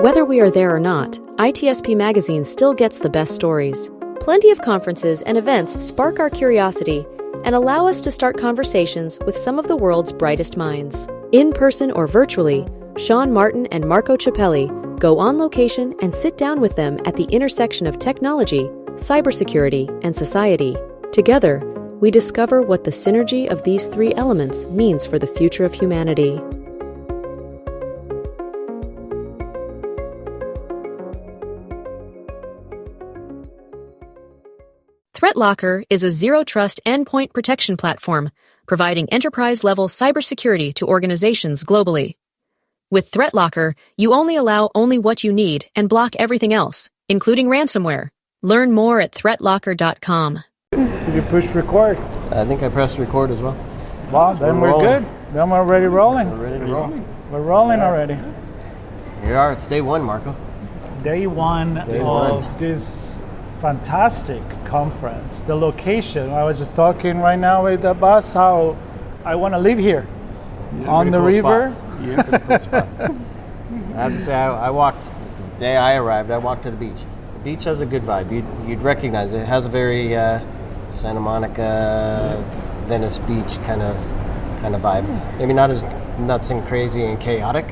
Whether we are there or not, ITSP Magazine still gets the best stories. Plenty of conferences and events spark our curiosity and allow us to start conversations with some of the world's brightest minds. In person or virtually, Sean Martin and Marco Ciappelli go on location and sit down with them at the intersection of technology, cybersecurity, and society. Together, we discover what the synergy of these three elements means for the future of humanity. ThreatLocker is a zero-trust endpoint protection platform, providing enterprise-level cybersecurity to organizations globally. With ThreatLocker, you only allow what you need and block everything else, including ransomware. Learn more at threatlocker.com. Did you push record? I think I pressed record as well. Wow, then we're good. Then we're already rolling. We're ready to roll. We're rolling already. Here we are, it's day one, Marco. Day one of this fantastic conference. The location, I was just talking right now with Abbas how I want to live here. On the cool river. Spot. Yes. Cool spot. I have to say, I walked, the day I arrived, I walked to the beach. The beach has a good vibe. You'd recognize it. It has a very Santa Monica, Venice Beach kind of vibe. Maybe not as nuts and crazy and chaotic,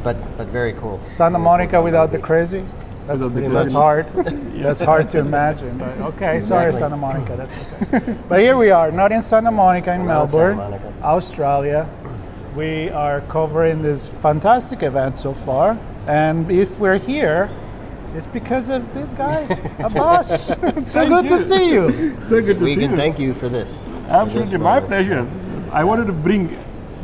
but very cool. Santa Monica without the crazy? That's hard. That's hard to imagine. But okay, sorry, Santa Monica. That's okay. But here we are, not in Santa Monica, in Melbourne, Australia. We are covering this fantastic event so far, and if we're here, it's because of this guy, Abbas. So good to see you. So good to see you. We can thank you for this. Absolutely, my pleasure. I wanted to bring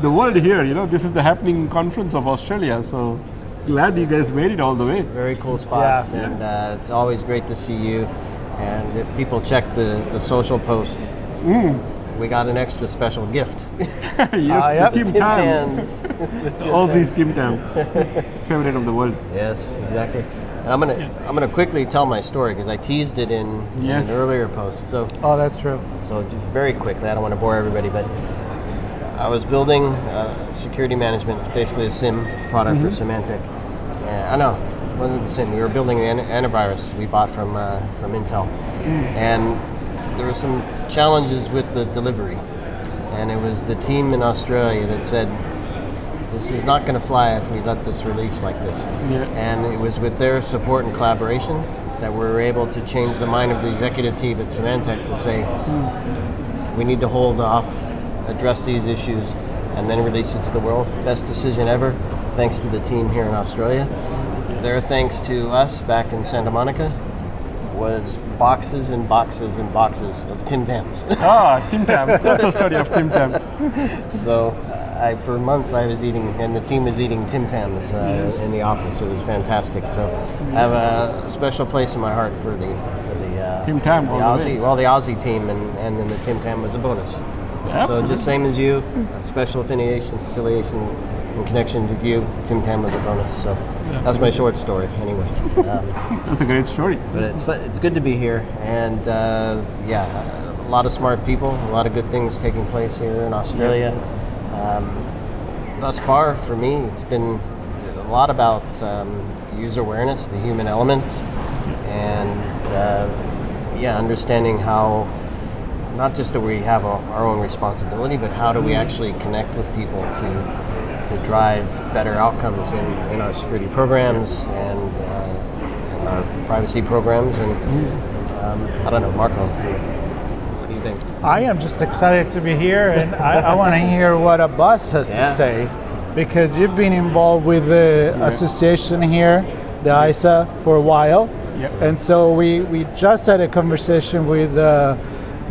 the world here. You know, this is the happening conference of Australia, so glad you guys made it all the way. Very cool spots, and it's always great to see you. And if people check the social posts, we got an extra special gift. Yes, the Tim Tams. All these Tim Tam, favorite of the world. Yes, exactly. And I'm gonna quickly tell my story because I teased it in an earlier post. So that's true. So just very quickly, I don't want to bore everybody, but I was building security management, basically a SIM product for Symantec. I know, it wasn't the SIM. We were building an antivirus we bought from Intel. And there were some challenges with the delivery. And it was the team in Australia that said, this is not going to fly if we let this release like this. And it was with their support and collaboration that we were able to change the mind of the executive team at Symantec to say, we need to hold off, address these issues, and then release it to the world. Best decision ever, thanks to the team here in Australia. Their thanks to us back in Santa Monica was boxes and boxes and boxes of Tim Tams. Tim Tam. That's a story of Tim Tam. So for months I was eating, and the team was eating Tim Tams in the office. It was fantastic. So I have a special place in my heart for the Tim Tam, the Aussie, the Aussie team, and then the Tim Tam was a bonus. Absolutely. So just same as you, a special affiliation and connection with you, Tim Tam was a bonus. So that's my short story anyway. That's a great story. But it's fun. It's good to be here, and a lot of smart people, a lot of good things taking place here in Australia. Thus far, for me, it's been a lot about user awareness, the human elements, and understanding how not just that we have our own responsibility, but how do we actually connect with people to drive better outcomes in our security programs and our privacy programs. And I don't know, Marco, what do you think? I am just excited to be here, and I want to hear what Abbas has to say, because you've been involved with the association here, the AISA, for a while. And so we just had a conversation with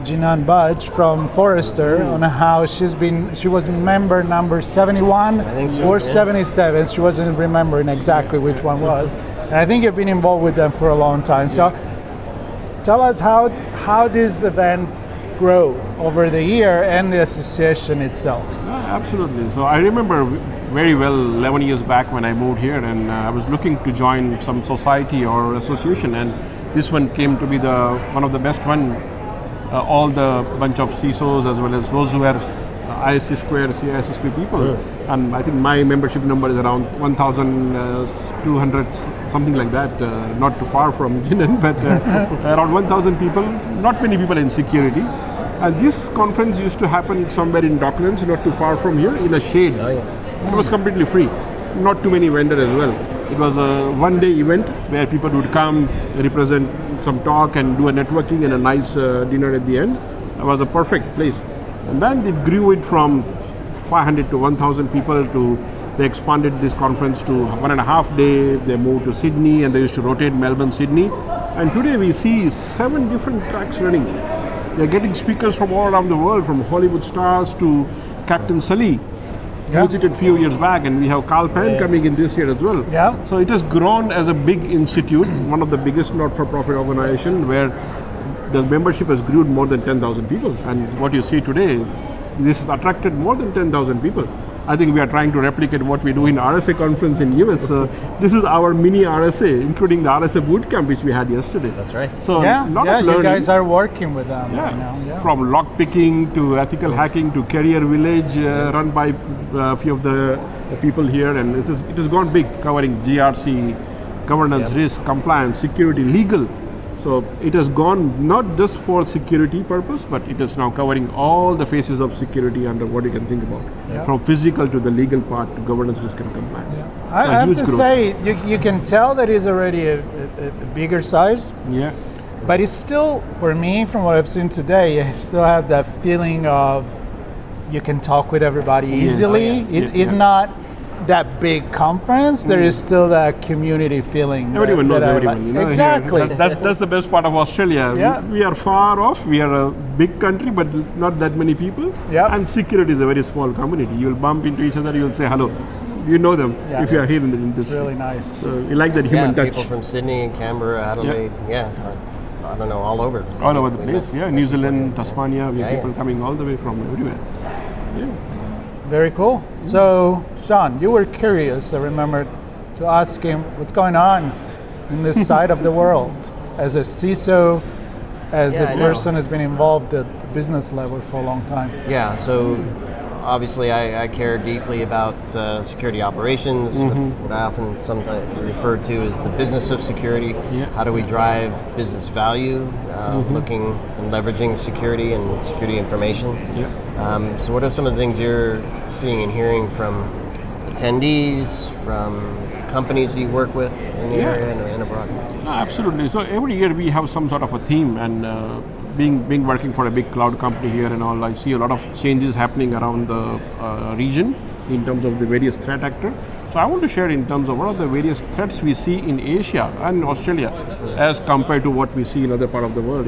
Jinan Budge from Forrester on how she was member number 71 or 77. She wasn't remembering exactly which one was. And I think you've been involved with them for a long time. So tell us how this event grow over the year and the association itself. Absolutely. So I remember very well 11 years back when I moved here, and I was looking to join some society or association, and this one came to be one of the best one. All the bunch of CISOs as well as those who were ISC square, CISSP people And I think my membership number is around 1,200, something like that, not too far from Jinan, but around 1,000 people, not many people in security. And this conference used to happen somewhere in Docklands, not too far from here, in a shade. Oh, yeah. It was completely free, not too many vendors as well. It was a one-day event where people would come, represent some talk and do a networking and a nice dinner at the end. It was a perfect place. And then they grew it from 500 to 1,000 people to, they expanded this conference to 1.5 day. They moved to Sydney and they used to rotate Melbourne, Sydney. And today we see 7 different tracks running. They're getting speakers from all around the world, from Hollywood stars to Captain Sully. Visited a few years back, and we have Carl Pan coming in this year as well. Yeah. So it has grown as a big institute, one of the biggest not-for-profit organizations where the membership has grown more than 10,000 people. And what you see today, this has attracted more than 10,000 people. I think we are trying to replicate what we do in RSA conference in US. So this is our mini RSA, including the RSA bootcamp which we had yesterday. That's right. So a lot of learning. You guys are working with them right now. Yeah. From lock picking to ethical hacking to career village, run by a few of the people here, and it has gone big, covering GRC, governance, risk, compliance, security, legal. So it has gone not just for security purpose, but it is now covering all the phases of security under what you can think about, from physical to the legal part to governance, risk, and compliance. Yeah. I have to say, you can tell that it's already a bigger size. Yeah. But it's still, for me, from what I've seen today, I still have that feeling of you can talk with everybody easily. It's not that big conference. There is still that community feeling. Everyone knows everyone. Like. Exactly. That's the best part of Australia. Yeah. We are far off. We are a big country, but not that many people. Yeah. And security is a very small community. You'll bump into each other. You'll say hello. You know them if you are here in the industry. It's really nice. So we like that human touch. People from Sydney and Canberra, Adelaide. I don't know, all over. All over the place. Yeah, New Zealand, Tasmania. We have people coming all the way from everywhere. Yeah. Very cool. So, Sean, you were curious, I remember, to ask him what's going on in this side of the world as a CISO, as a person who's been involved at the business level for a long time. Yeah, so obviously I care deeply about security operations, what I often sometimes refer to as the business of security. Yeah. How do we drive business value, looking and leveraging security and security information? Yeah. So what are some of the things you're seeing and hearing from attendees, from companies you work with in the area and abroad? No, absolutely. So every year we have some sort of a theme, and being working for a big cloud company here and all, I see a lot of changes happening around the region in terms of the various threat actors. So I want to share in terms of what are the various threats we see in Asia and Australia as compared to what we see in other part of the world.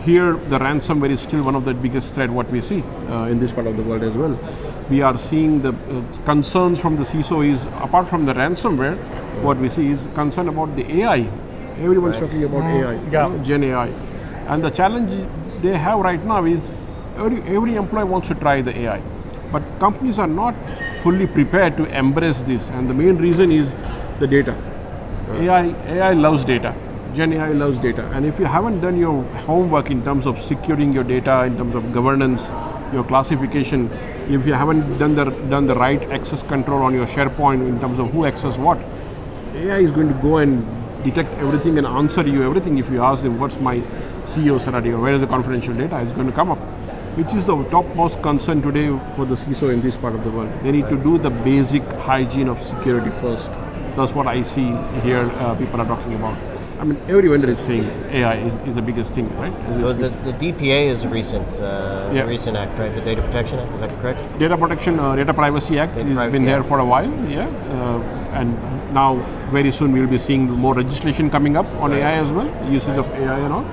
Here the ransomware is still one of the biggest threat what we see in this part of the world as well. We are seeing the concerns from the CISO is, apart from the ransomware, what we see is concern about the AI. Everyone's talking about AI, Gen AI. And the challenge they have right now is every employee wants to try the AI. But companies are not fully prepared to embrace this. And the main reason is the data. AI loves data. Gen AI loves data. And if you haven't done your homework in terms of securing your data, in terms of governance, your classification, if you haven't done the right access control on your SharePoint in terms of who access what, AI is going to go and detect everything and answer you everything. If you ask them, what's my CEO strategy or where is the confidential data, it's going to come up. Which is the topmost concern today for the CISO in this part of the world. They need to do the basic hygiene of security first. That's what I see here people are talking about. I mean, every vendor is saying AI is the biggest thing, right? So is the DPA is a recent act, right? The Data Protection Act, is that correct? Data Protection, Data Privacy Act has been there for a while, and now very soon we'll be seeing more legislation coming up on AI as well, usage of AI and all.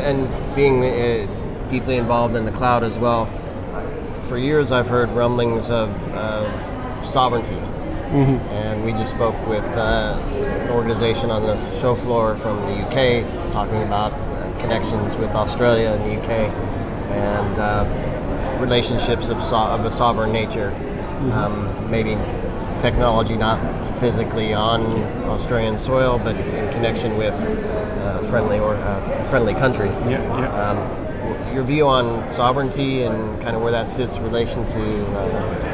And being deeply involved in the cloud as well, for years I've heard rumblings of sovereignty. And we just spoke with an organization on the show floor from the UK talking about connections with Australia and the UK and relationships of a sovereign nature. Maybe technology not physically on Australian soil, but in connection with a friendly country. your view on sovereignty and kind of where that sits in relation to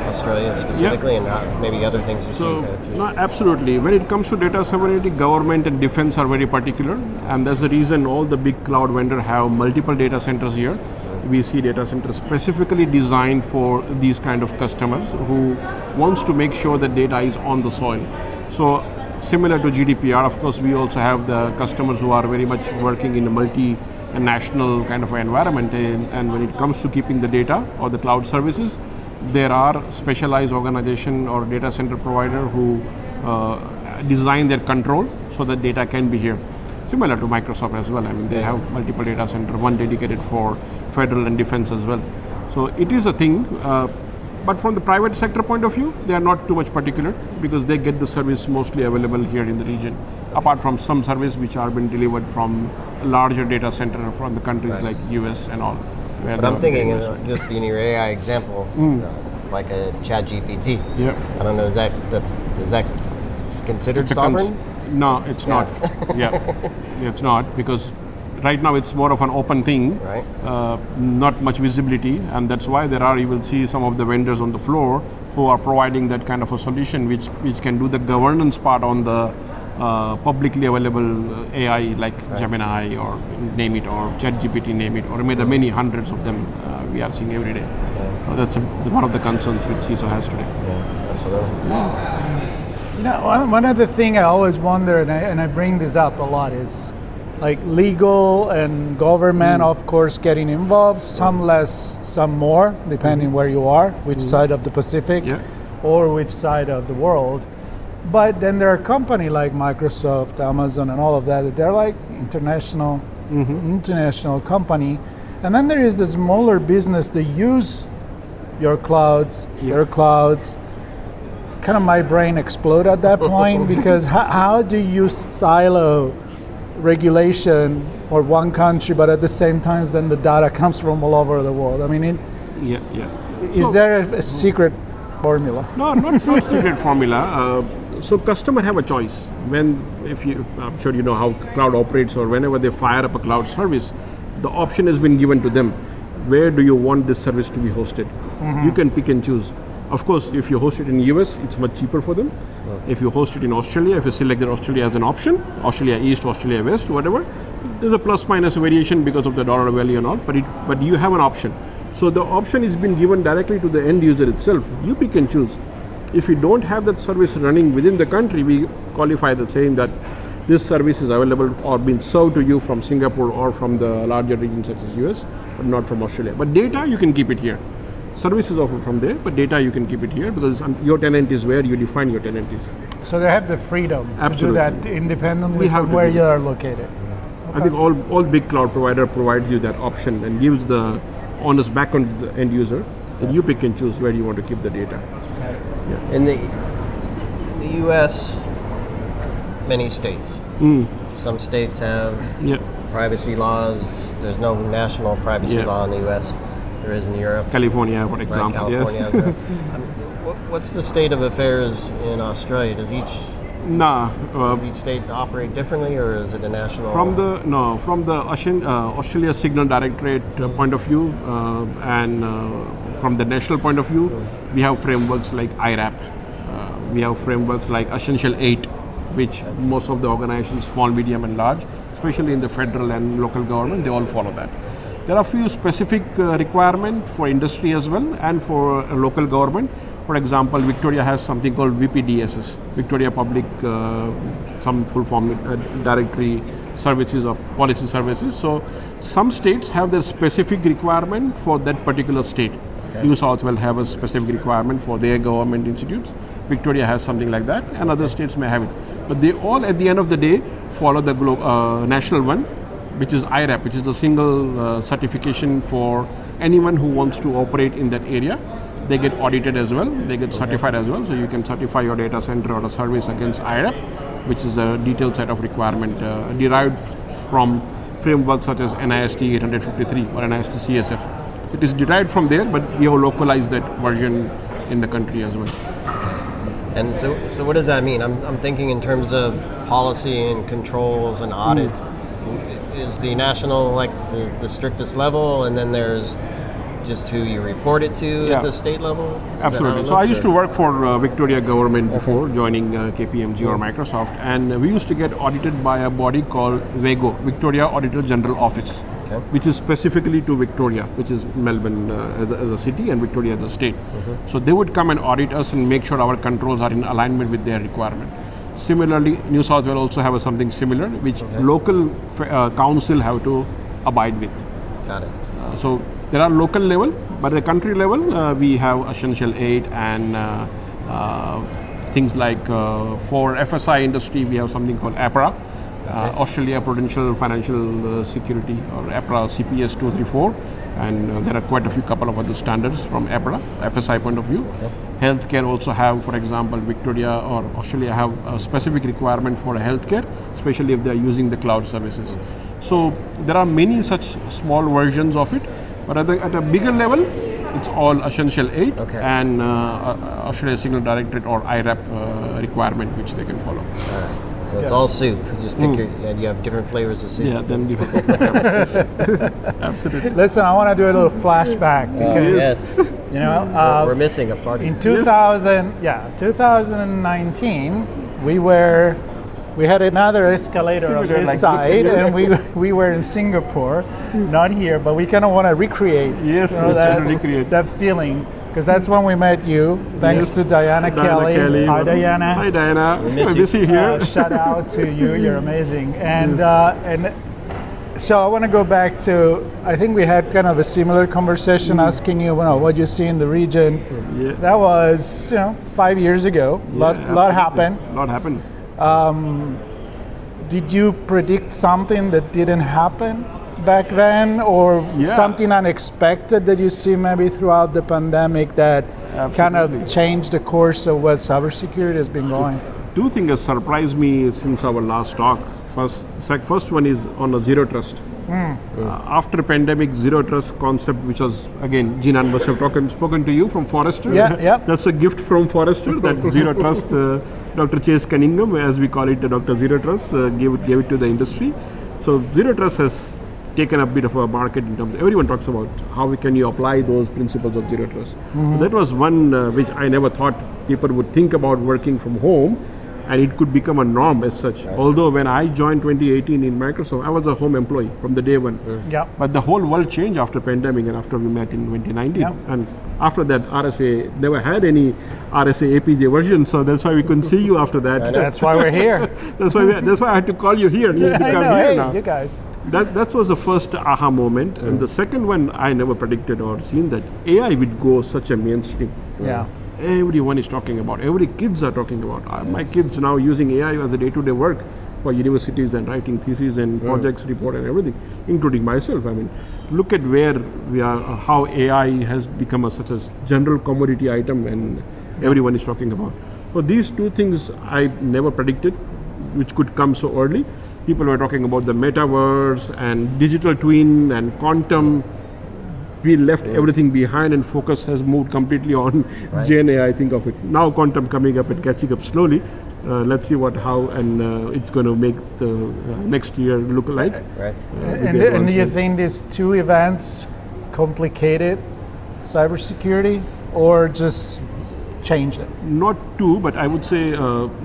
Australia specifically, and maybe other things you see there too. No, absolutely. When it comes to data sovereignty, government and defense are very particular, and that's the reason all the big cloud vendors have multiple data centers here. We see data centers specifically designed for these kind of customers who wants to make sure that data is on the soil. So similar to GDPR, of course, we also have the customers who are very much working in a multinational kind of environment, and when it comes to keeping the data or the cloud services, there are specialized organization or data center provider who design their control so that data can be here. Similar to Microsoft as well. I mean, they have multiple data center, one dedicated for federal and defense as well. So it is a thing, but from the private sector point of view, they are not too much particular because they get the service mostly available here in the region, apart from some service which are being delivered from a larger data center from the countries like US and all. But I'm thinking, just in your AI example, like a ChatGPT. Yeah. I don't know, is that considered sovereign? No, it's not. Yeah, it's not, because right now it's more of an open thing, right? Not much visibility, and that's why you will see some of the vendors on the floor who are providing that kind of a solution which can do the governance part on the publicly available AI like Gemini or name it, or ChatGPT name it, or many hundreds of them we are seeing every day. Yeah. So that's one of the concerns which CISO has today. Yeah, absolutely. Yeah. You know, one of the things I always wonder, and I bring this up a lot, is like legal and government, of course, getting involved, some less, some more, depending where you are, which side of the Pacific or which side of the world. But then there are companies like Microsoft, Amazon, and all of that they're like international company. And then there is the smaller business that use your clouds, their clouds. Kind of my brain exploded at that point because how do you silo regulation for one country, but at the same time, then the data comes from all over the world? I mean, is there a secret formula? No, not secret formula. So customer have a choice. I'm sure you know how cloud operates, or whenever they fire up a cloud service, the option has been given to them. Where do you want this service to be hosted? You can pick and choose. Of course, if you host it in the US, it's much cheaper for them. If you host it in Australia, if you select Australia as an option, Australia East, Australia West, whatever, there's a plus minus variation because of the dollar value and all, but you have an option. So the option is being given directly to the end user itself. You pick and choose. If you don't have that service running within the country, we qualify that saying that this service is available or being served to you from Singapore or from the larger regions such as US, but not from Australia. But data, you can keep it here. Services offered from there, but data you can keep it here because your tenant is where you define your tenant is. So they have the freedom to do that independently from where you are located. Okay. I think all big cloud provider provides you that option and gives the onus back on the end user, and you pick and choose where you want to keep the data. Yeah. In the US, many states. Some states have privacy laws. There's no national privacy law in the US. There is in Europe. California, for example. Right, California. What's the state of affairs in Australia? Does each state operate differently, or is it a national? From the Australia Signal Directorate point of view, and from the national point of view, we have frameworks like IRAP. We have frameworks like Essential 8, which most of the organizations, small, medium, and large, especially in the federal and local government, they all follow that. There are a few specific requirements for industry as well and for local government. For example, Victoria has something called VPDSS, Victoria Public, some full form directory services or policy services. So some states have their specific requirement for that particular state. Okay. New South Wales have a specific requirement for their government institutes. Victoria has something like that, and other states may have it. But they all, at the end of the day, follow the national one, which is IRAP, which is the single certification for anyone who wants to operate in that area. They get audited as well, they get certified as well, so you can certify your data center or a service against IRAP, which is a detailed set of requirement derived from frameworks such as NIST 853 or NIST CSF. It is derived from there, but we have localized that version in the country as well. And so what does that mean? I'm thinking in terms of policy and controls and audit. is the national like the strictest level, and then there's just who you report it to at the state level? Absolutely. So I used to work for Victoria government before joining KPMG or Microsoft, and we used to get audited by a body called VAGO, Victoria Auditor General Office, which is specifically to Victoria, which is Melbourne as a city and Victoria as a state. So they would come and audit us and make sure our controls are in alignment with their requirement. Similarly, New South Wales also have something similar, which local council have to abide with. Got it. So there are local level, but at the country level, we have Essential 8 and things like for FSI industry, we have something called APRA, Australia Prudential Financial Security, or APRA CPS 234, and there are quite a few couple of other standards from APRA, FSI point of view. Healthcare also have, for example, Victoria or Australia have a specific requirement for healthcare, especially if they are using the cloud services. So there are many such small versions of it, but at a bigger level, it's all Essential 8 and Australia Signal Directorate or IRAP requirement which they can follow. So it's all soup. You just pick you have different flavors of soup. Yeah, then you absolutely. Listen, I want to do a little flashback because you know we're missing a part. In 2019, we had another escalator on this side, and we were in Singapore, not here, but we kind of want to recreate that feeling, because that's when we met you, thanks to Diana Kelly. Hi, Diana. Hi, Diana. Good to see you here. Shout out to you. You're amazing. And so I want to go back to, I think we had kind of a similar conversation asking you, what you see in the region. That was 5 years ago. Lot happened. A lot happened. Did you predict something that didn't happen back then, or something unexpected that you see maybe throughout the pandemic that kind of changed the course of what cybersecurity has been going? Two things have surprised me since our last talk. First one is on a zero trust. After pandemic, zero trust concept, which was again Jinan must have spoken to you from Forrester. That's a gift from Forrester. That zero trust. Dr. Chase Cunningham, as we call it, Dr. Zero Trust, gave it to the industry. So zero trust has taken a bit of a market in terms of, everyone talks about how can you apply those principles of zero trust. That was one which I never thought people would think about working from home, and it could become a norm as such. Although when I joined 2018 in Microsoft, I was a home employee from the day one. But the whole world changed after pandemic and after we met in 2019. And after that, RSA never had any RSA APJ version, so that's why we couldn't see you after that. That's why we're here. That's why I had to call you here. You come here hey, now. You guys. That was the first aha moment, and the second one I never predicted or seen that AI would go such a mainstream. Everyone is talking about. Every kids are talking about. My kids now using AI as a day-to-day work for universities and writing theses and projects report and everything, including myself. I mean, look at where we are, how AI has become such a general commodity item, and everyone is talking about. So these two things I never predicted, which could come so early. People were talking about the metaverse and digital twin and quantum. We left everything behind, and focus has moved completely on Gen AI, think of it. Now quantum coming up and catching up slowly. Let's see how it's going to make the next year look like. And do you think these two events complicated cybersecurity or just changed it? Not two, but I would say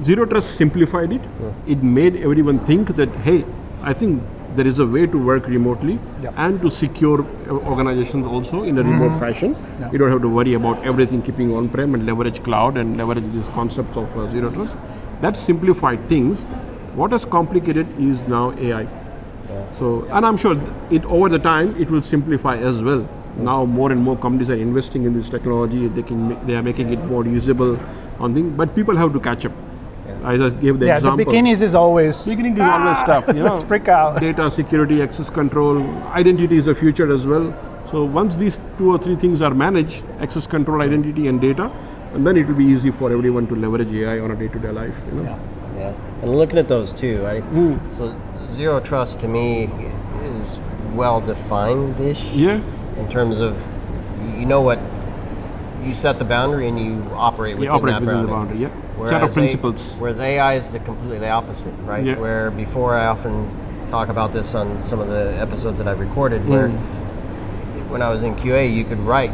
zero trust simplified it. It made everyone think that, hey, I think there is a way to work remotely and to secure organizations also in a remote fashion. You don't have to worry about everything keeping on-prem and leverage cloud and leverage these concepts of zero trust. That simplified things. What has complicated is now AI. So, and I'm sure over the time it will simplify as well. Now more and more companies are investing in this technology. They are making it more usable on things, but people have to catch up. I just gave the example. The beginnings is always tough. Let's freak out. Data security, access control, identity is the future as well. So once these 2 or 3 things are managed, access control, identity, and data, and then it will be easy for everyone to leverage AI on a day-to-day life. And looking at those too, right? So zero trust to me is well defined-ish. In terms of what you set the boundary and you operate within that boundary. Set of principles. Whereas AI is completely the opposite, right? Where before I often talk about this on some of the episodes that I've recorded, where when I was in QA, you could write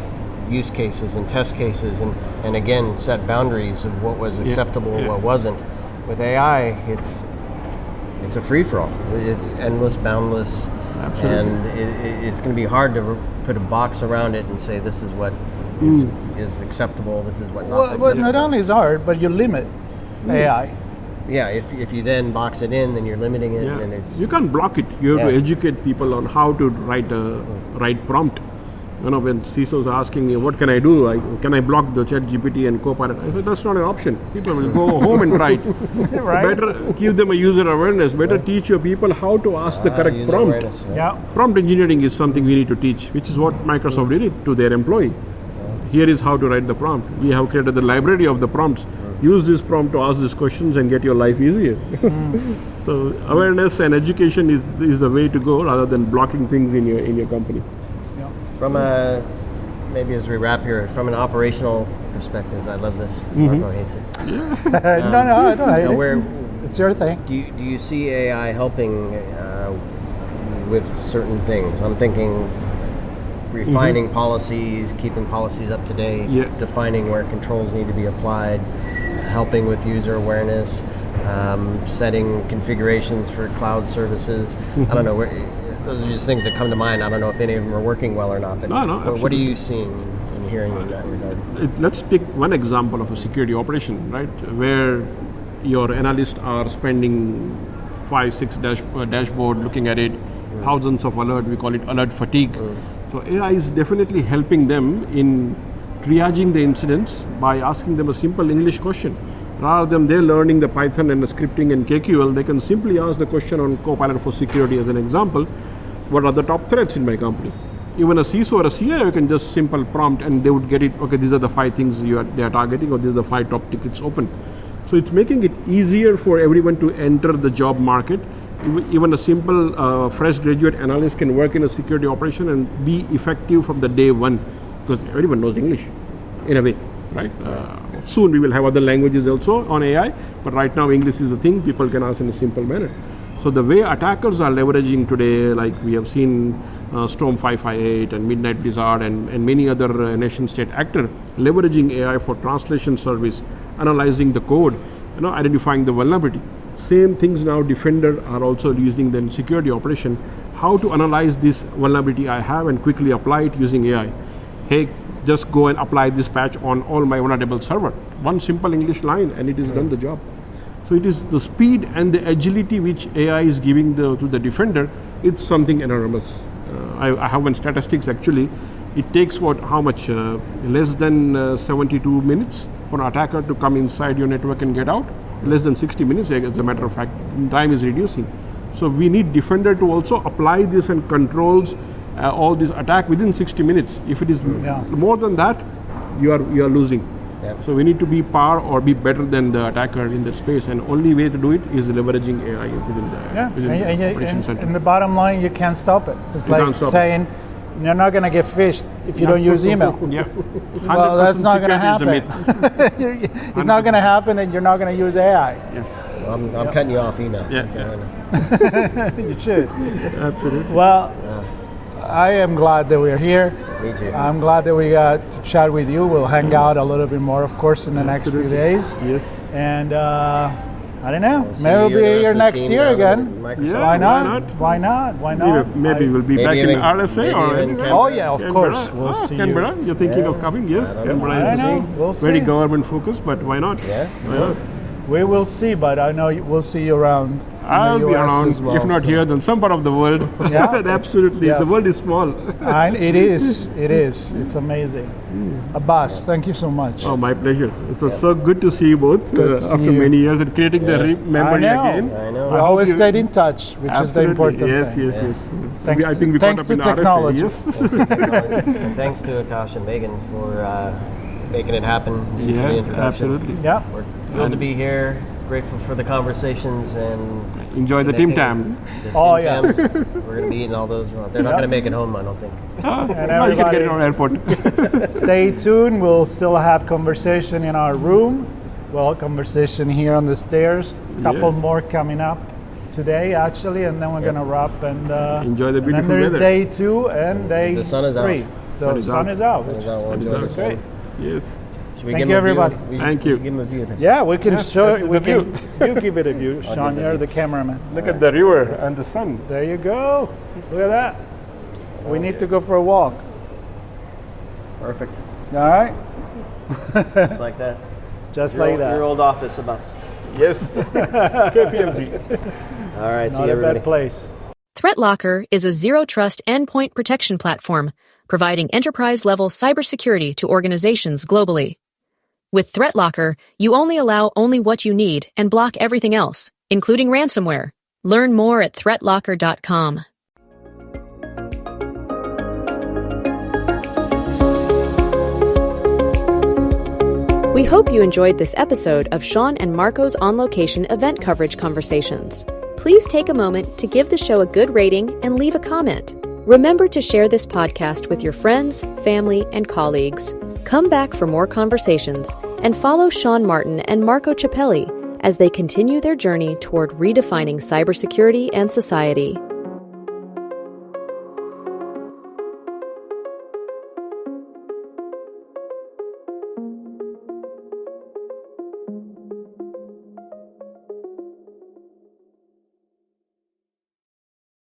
use cases and test cases and again set boundaries of what was acceptable and what wasn't. With AI, it's a free-for-all. It's endless, boundless, and it's going to be hard to put a box around it and say this is what is acceptable, this is what not acceptable. Well, not only is hard, but you limit AI. Yeah, if you then box it in, then you're limiting it, and it's... You can't block it. You have to educate people on how to write a right prompt. You know, when CISOs are asking me, what can I do? Can I block the ChatGPT and Copilot? I said, that's not an option. People will go home and try it. Right. Better give them a user awareness. Better teach your people how to ask the correct prompt. Prompt engineering is something we need to teach, which is what Microsoft did it to their employee. Here is how to write the prompt. We have created the library of the prompts. Use this prompt to ask these questions and get your life easier. So awareness and education is the way to go, rather than blocking things in your company. From maybe as we wrap here, from an operational perspective, I love this. Marco hates it. No, I don't hate it. It's your thing. Do you see AI helping with certain things? I'm thinking refining policies, keeping policies up to date, defining where controls need to be applied, helping with user awareness, setting configurations for cloud services. I don't know, those are just things that come to mind. I don't know if any of them are working well or not, but what are you seeing and hearing in that regard? Let's pick one example of a security operation, right, where your analysts are spending 5-6 dashboard looking at it, thousands of alerts, we call it alert fatigue. So AI is definitely helping them in triaging the incidents by asking them a simple English question. Rather than they're learning the Python and the scripting and KQL, they can simply ask the question on Copilot for security as an example, what are the top threats in my company? Even a CISO or a CIO can just simple prompt and they would get it, okay, these are the 5 things they are targeting, or these are the 5 top tickets open. So it's making it easier for everyone to enter the job market. Even a simple fresh graduate analyst can work in a security operation and be effective from the day one, because everyone knows English in a way, right? Soon we will have other languages also on AI, but right now English is the thing people can ask in a simple manner. So the way attackers are leveraging today, like we have seen Storm 558 and Midnight Blizzard and many other nation state actors leveraging AI for translation service, analyzing the code, identifying the vulnerability. Same things now Defender are also using the security operation, how to analyze this vulnerability I have and quickly apply it using AI. Hey, just go and apply this patch on all my vulnerable server. One simple English line and it is done the job. So it is the speed and the agility which AI is giving to the Defender, it's something enormous. I have one statistics actually. It takes how much? Less than 72 minutes for an attacker to come inside your network and get out. Less than 60 minutes, as a matter of fact, time is reducing. So we need Defender to also apply this and controls all this attack within 60 minutes. If it is more than that, you are losing. So we need to be par or be better than the attacker in that space, and only way to do it is leveraging AI within the operation center. And the bottom line, you can't stop it. It's like saying you're not going to get phished if you don't use email. Well, that's not going to happen. It's not going to happen, and you're not going to use AI. Yes. Well, I'm cutting you off email. You should. Absolutely. Well, I am glad that we're here. Me too. I'm glad that we got to chat with you. We'll hang out a little bit more, of course, in the next few days. Yes. And I don't know. Maybe we'll be here next year again. Why not? Maybe we'll be back in RSA or anywhere. Oh yeah, of course. We'll see Canberra. You're thinking of coming? Yes, Canberra is very government focused, but why not? Yeah. Why not? We will see, but I know we'll see you around. I'll be around, well, if not here, then some part of the world. Absolutely. The world is small. And it is. It's amazing. Abbas, thank you so much. Oh, my pleasure. It was so good to see you both after many years and creating the memory again. I know. We always stayed in touch, which is the important thing. Yes. Thanks I think we thanks to technology. Yes. And thanks to Akash and Megan for making it happen. For the introduction. Absolutely. Yeah. We're thrilled to be here. Grateful for the conversations and enjoy the Team Tam. Oh yeah, We're going to be eating all those. They're not going to make it home, I don't think. No, you can get it on airport. Stay tuned. We'll still have conversation in our room. Well, conversation here on the stairs. A couple more coming up. today actually, and then we're gonna wrap and Enjoy the and beautiful then there's weather. day 2 and day The sun is out. 3. So sun is out. Sun which is out. We'll is enjoy the sun. great. Yes. Should we Thank give you, him a view? everybody. Thank we you. should give him a view of this. Yeah, we can show that's we the can. view. You give it a view, Sean. You're the cameraman. Look at the river and the sun. There you go. Look at that. We need to go for a walk. Perfect. All right. Just like that. Just like that. Your old office, Abbas. Yes. KPMG. All right, see Not you, a everybody. bad place. ThreatLocker is a zero-trust endpoint protection platform providing enterprise-level cybersecurity to organizations globally. With ThreatLocker, you only allow only what you need and block everything else, including ransomware. Learn more at threatlocker.com. We hope you enjoyed this episode of Sean and Marco's on-location event coverage conversations. Please take a moment to give the show a good rating and leave a comment. Remember to share this podcast with your friends, family, and colleagues. Come back for more conversations and follow Sean Martin and Marco Ciappelli as they continue their journey toward redefining cybersecurity and society.